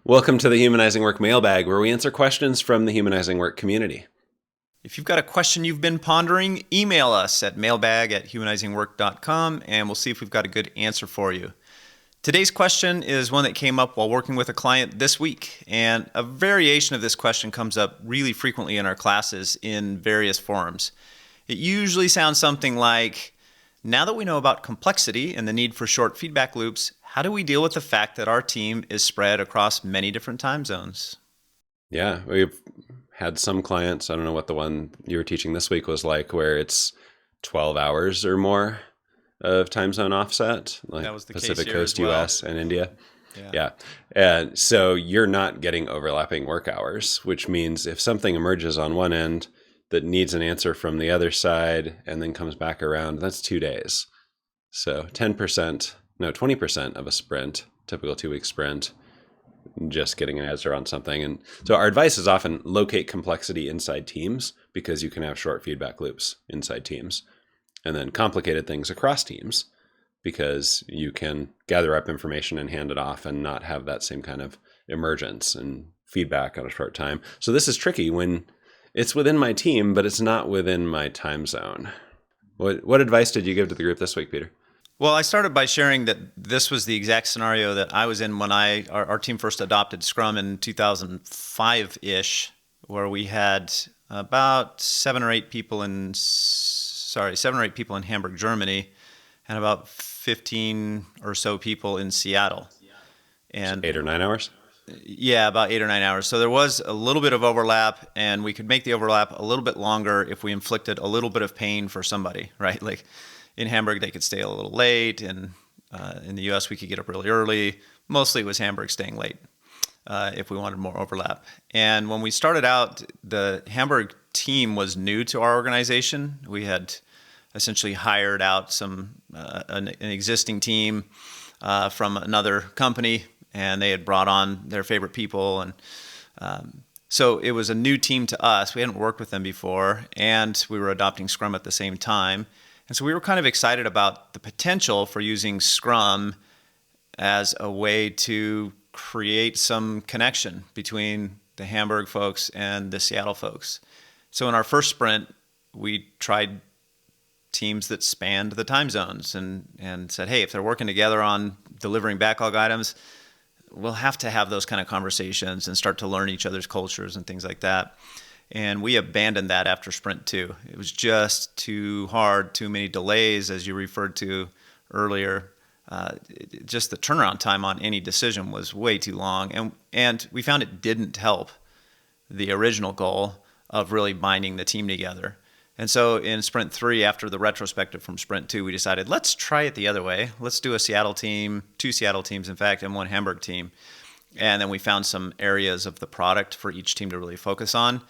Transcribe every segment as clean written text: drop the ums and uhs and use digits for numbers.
Welcome to the Humanizing Work Mailbag, where we answer questions from the Humanizing Work community. If you've got a question you've been pondering, email us at mailbag@humanizingwork.com, and we'll see if we've got a good answer for you. Today's question is one that came up while working with a client this week, and a variation of this question comes up really frequently in our classes in various forums. It usually sounds something like, now that we know about complexity and the need for short feedback loops, how do we deal with the fact that our team is spread across many different time zones? Yeah, we've had some clients, I don't know what the one you were teaching this week was like, where it's 12 hours or more of time zone offset, like That was the Pacific case here Coast, as well. US and India. Yeah. Yeah. And so you're not getting overlapping work hours, which means if something emerges on one end that needs an answer from the other side and then comes back around, that's 2 days. So 20% of a sprint, typical 2-week sprint, just getting an answer on something. And so our advice is often locate complexity inside teams, because you can have short feedback loops inside teams, and then complicated things across teams, because you can gather up information and hand it off and not have that same kind of emergence and feedback on a short time. So this is tricky when it's within my team, but it's not within my time zone. What advice did you give to the group this week, Peter? Well, I started by sharing that this was the exact scenario that I was in when our team first adopted Scrum in 2005-ish, where we had about 7 or 8 people in Hamburg, Germany, and about 15 or so people in Seattle. And so 8 or 9 hours? Yeah, about 8 or 9 hours. So there was a little bit of overlap, and we could make the overlap a little bit longer if we inflicted a little bit of pain for somebody, right? Like in Hamburg, they could stay a little late, and in the US, we could get up really early. Mostly it was Hamburg staying late if we wanted more overlap. And when we started out, the Hamburg team was new to our organization. We had essentially hired out an existing team from another company, and they had brought on their favorite people. And so it was a new team to us. We hadn't worked with them before, and we were adopting Scrum at the same time. And so we were kind of excited about the potential for using Scrum as a way to create some connection between the Hamburg folks and the Seattle folks. So in our first sprint, we tried teams that spanned the time zones and said, hey, if they're working together on delivering backlog items, we'll have to have those kind of conversations and start to learn each other's cultures and things like that. And we abandoned that after sprint 2. It was just too hard, too many delays, as you referred to earlier. Just the turnaround time on any decision was way too long. And we found it didn't help the original goal of really binding the team together. And so in sprint 3, after the retrospective from sprint 2, we decided, let's try it the other way. Let's do a Seattle team, 2 Seattle teams, in fact, and 1 Hamburg team. And then we found some areas of the product for each team to really focus on.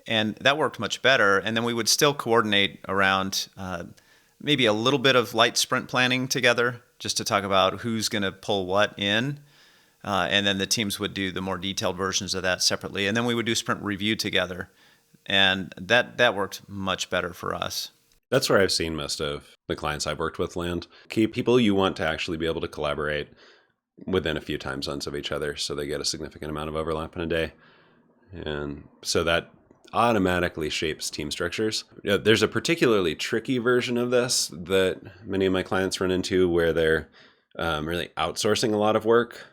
And that worked much better. And then we would still coordinate around maybe a little bit of light sprint planning together, just to talk about who's going to pull what in. And then the teams would do the more detailed versions of that separately. And then we would do sprint review together. And that worked much better for us. That's where I've seen most of the clients I've worked with land. Key people you want to actually be able to collaborate within a few time zones of each other, so they get a significant amount of overlap in a day. And so that automatically shapes team structures. There's a particularly tricky version of this that many of my clients run into, where they're really outsourcing a lot of work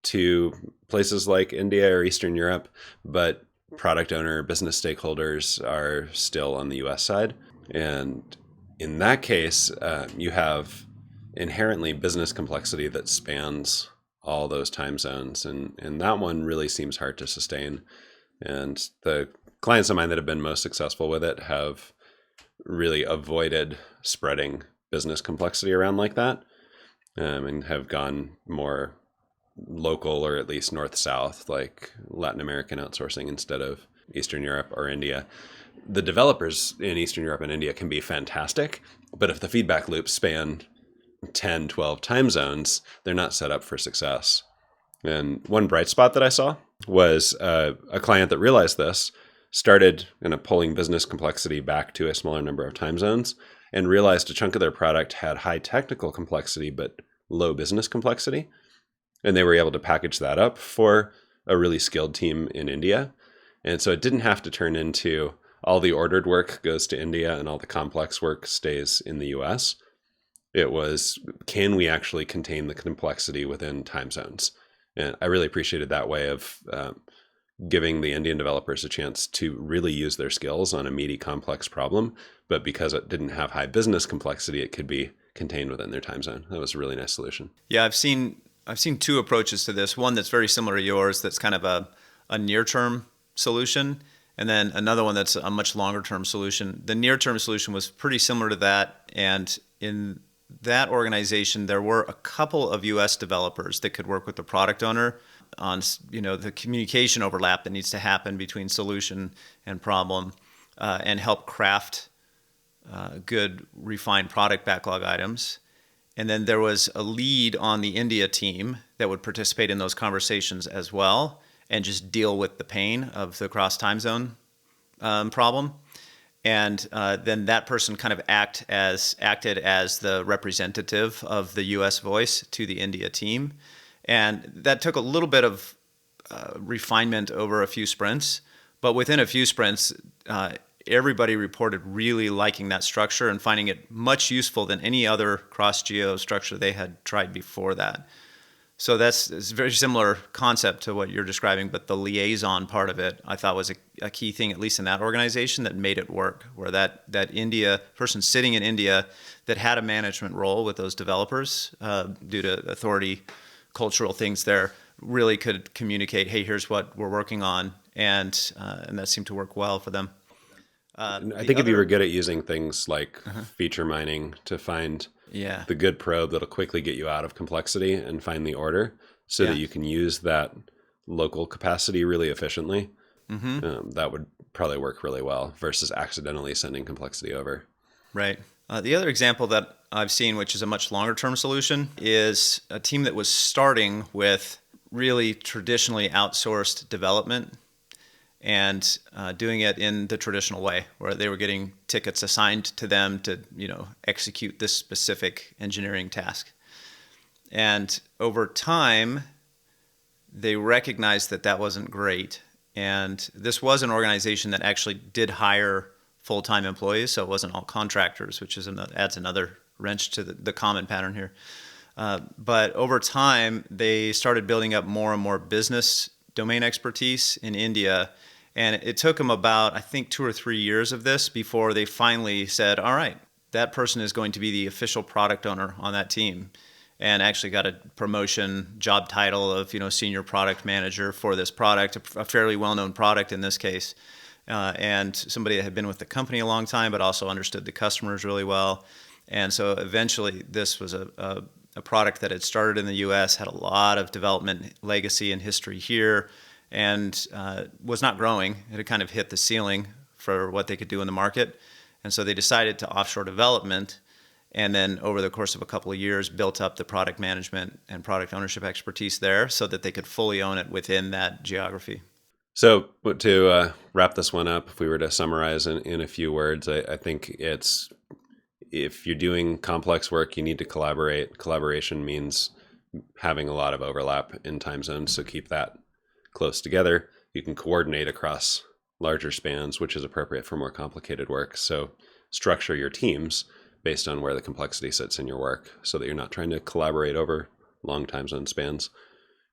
to places like India or Eastern Europe, but product owner, business stakeholders are still on the US side. And in that case, you have inherently business complexity that spans all those time zones. And that one really seems hard to sustain. And the clients of mine that have been most successful with it have really avoided spreading business complexity around like that, and have gone more local, or at least north-south, like Latin American outsourcing instead of Eastern Europe or India. The developers in Eastern Europe and India can be fantastic, but if the feedback loops span 10, 12 time zones, they're not set up for success. And one bright spot that I saw was a client that realized this, started pulling business complexity back to a smaller number of time zones, and realized a chunk of their product had high technical complexity but low business complexity. And they were able to package that up for a really skilled team in India. And so it didn't have to turn into all the ordered work goes to India and all the complex work stays in the US. It was, can we actually contain the complexity within time zones? And I really appreciated that way of giving the Indian developers a chance to really use their skills on a meaty, complex problem. But because it didn't have high business complexity, it could be contained within their time zone. That was a really nice solution. Yeah, I've seen two approaches to this. One that's very similar to yours, that's kind of a near-term solution, and then another one that's a much longer-term solution. The near-term solution was pretty similar to that, and in that organization, there were a couple of U.S. developers that could work with the product owner on, the communication overlap that needs to happen between solution and problem, and help craft good refined product backlog items. And then there was a lead on the India team that would participate in those conversations as well and just deal with the pain of the cross time zone problem. And then that person kind of acted as the representative of the U.S. voice to the India team. And that took a little bit of refinement over a few sprints. But within a few sprints, everybody reported really liking that structure and finding it much useful than any other cross-geo structure they had tried before that. So it's a very similar concept to what you're describing, but the liaison part of it I thought was a key thing, at least in that organization, that made it work, where that India person sitting in India that had a management role with those developers due to authority, cultural things there, really could communicate, hey, here's what we're working on, and that seemed to work well for them. I think if you were good at using things like feature mining to find the good probe that'll quickly get you out of complexity and find the order so that you can use that local capacity really efficiently, that would probably work really well versus accidentally sending complexity over. Right. The other example that I've seen, which is a much longer term solution, is a team that was starting with really traditionally outsourced development and doing it in the traditional way, where they were getting tickets assigned to them to, execute this specific engineering task. And over time, they recognized that wasn't great. And this was an organization that actually did hire full-time employees, so it wasn't all contractors, which adds another wrench to the common pattern here. But over time, they started building up more and more business domain expertise in India. And it took them about, I think, 2 or 3 years of this before they finally said, all right, that person is going to be the official product owner on that team, and actually got a promotion job title of, senior product manager for this product, a fairly well-known product in this case, and somebody that had been with the company a long time, but also understood the customers really well. And so eventually this was a product that had started in the US, had a lot of development legacy and history here, and was not growing. It had kind of hit the ceiling for what they could do in the market. And so they decided to offshore development, and then over the course of a couple of years built up the product management and product ownership expertise there so that they could fully own it within that geography. So to wrap this one up, if we were to summarize in a few words, I think it's, if you're doing complex work, you need to collaborate. Collaboration means having a lot of overlap in time zones, so keep that close together. You can coordinate across larger spans, which is appropriate for more complicated work. So structure your teams based on where the complexity sits in your work so that you're not trying to collaborate over long time zone spans.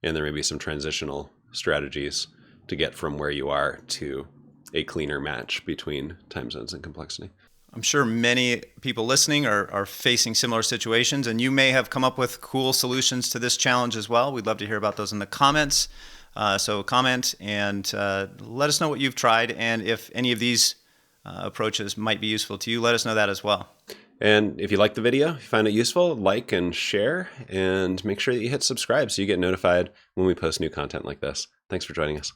And there may be some transitional strategies to get from where you are to a cleaner match between time zones and complexity. I'm sure many people listening are facing similar situations, and you may have come up with cool solutions to this challenge as well. We'd love to hear about those in the comments. So comment and let us know what you've tried, and if any of these approaches might be useful to you, let us know that as well. And if you like the video, if you find it useful, like and share, and make sure that you hit subscribe so you get notified when we post new content like this. Thanks for joining us.